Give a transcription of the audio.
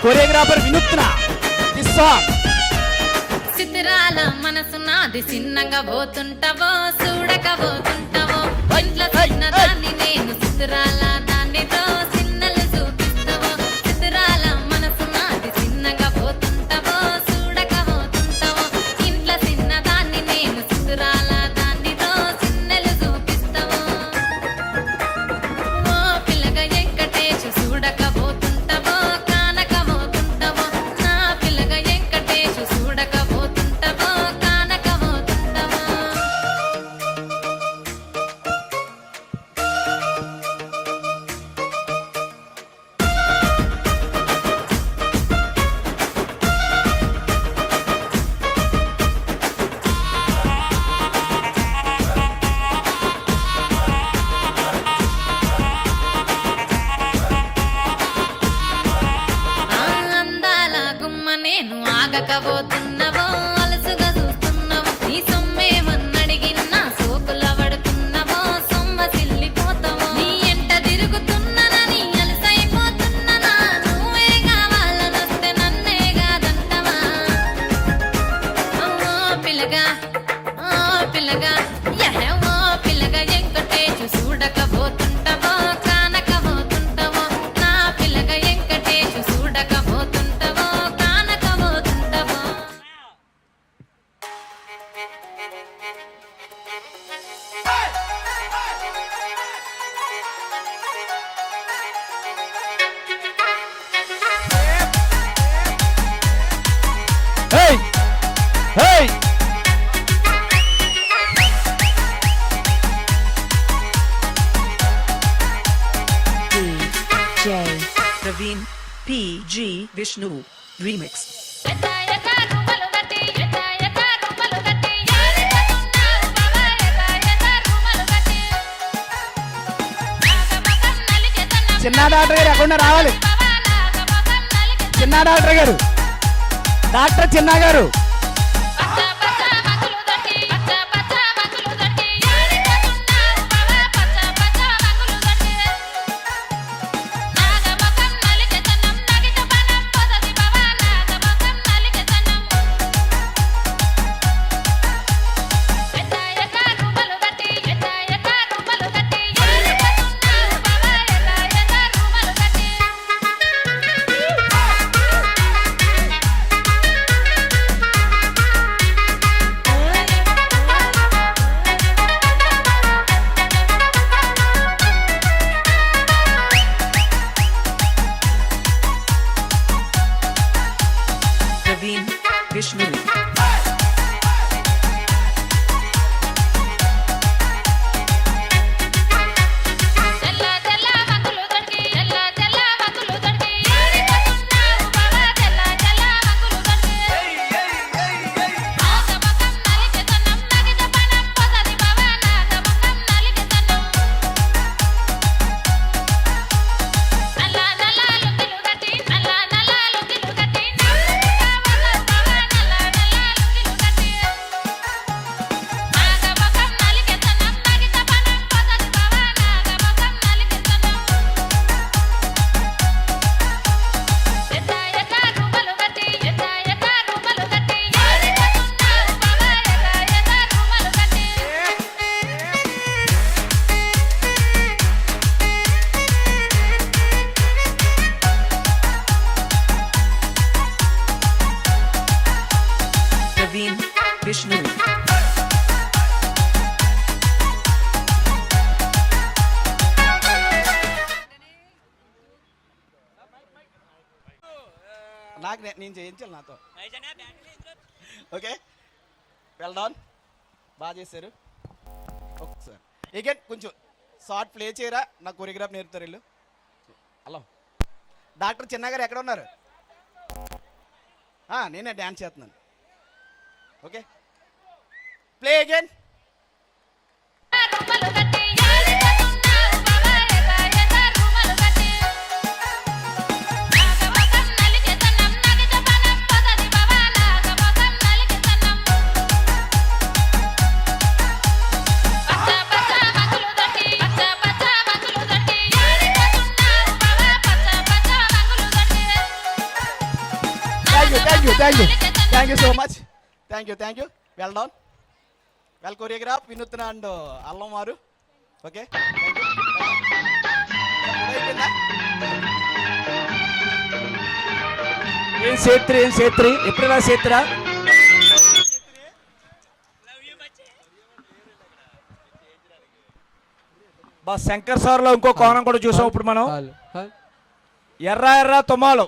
Choreographer వినూత్న this song. చిత్రాల మనసు నాది చిన్నగా పోతుంటావో చూడక పోతుంటావో ఇంట్లో చిన్నదాన్ని నేను చిత్రాల దానితో చిన్నలు చూపిస్తావో చిత్రాల మనసు నాది చిన్నగా పోతుంటావో చూడక పోతుంటావో ఇంట్లో చిన్నదాన్ని నేను చిత్రాల దానితో చిన్నలు చూపిస్తావో ఓ పిల్లగా వెంకటేశు చూడక పోతుంటావో కానక పోతుంటావో నా పిల్లగా వెంకటేశు చూడక పోతుంటావో కానక పోతుంటావో. అందాల గుమ్మ నేను ఆగకపోతున్నవో అలసుగా చూస్తున్నవో నీ సొమ్మేమన్నడిగిన్నా సోకుల పడుతున్నవో సొమ్మ సిల్లిపోతావో నీ ఎంట తిరుగుతున్ననని అలసైపోతున్ననా నువ్వే కావాలనొస్తే నన్నే కాదంటవా ఓ పిల్లగా ఓ పిల్లగా ఓ పిల్లగా వెంకటేశు చూడకపోతుంటావో కానకపోతుంటావో నా పిల్లగా వెంకటేశు చూడకపోతుంటావో కానకపోతుంటావో. హే హే DJ Praveen PG Vishnu Remix. చిన్న డాక్టర్ గారు ఎక్కడ రావాలి? చిన్న డాక్టర్ గారు, డాక్టర్ చిన్న గారు. Praveen Vishnu. Praveen Vishnu. నాకు నేను చేయించాలి నాతో. ఓకే, వెల్ డన్, బాగా చేశారు. ఒకసారి ఎగైన్ కొంచెం షార్ట్ ప్లే చేయరా, నాకు కొరియోగ్రాఫ్ నేర్పుతారు వీళ్ళు. హలో డాక్టర్ చిన్న గారు ఎక్కడ ఉన్నారు? నేనే డ్యాన్స్ చేస్తున్నాను. Okay, play again. Thank you so much. Thank you well down. Well choreograph వినూత్న అండ్ అల్లం వారు. Okay thank you. ఏం సేత్రి ఎప్పుడైనా సేత్రా బా శంకర్ సార్లో ఇంకో కోణం కూడా చూసాం ఇప్పుడు మనం. ఎర్ర తుమ్మాలు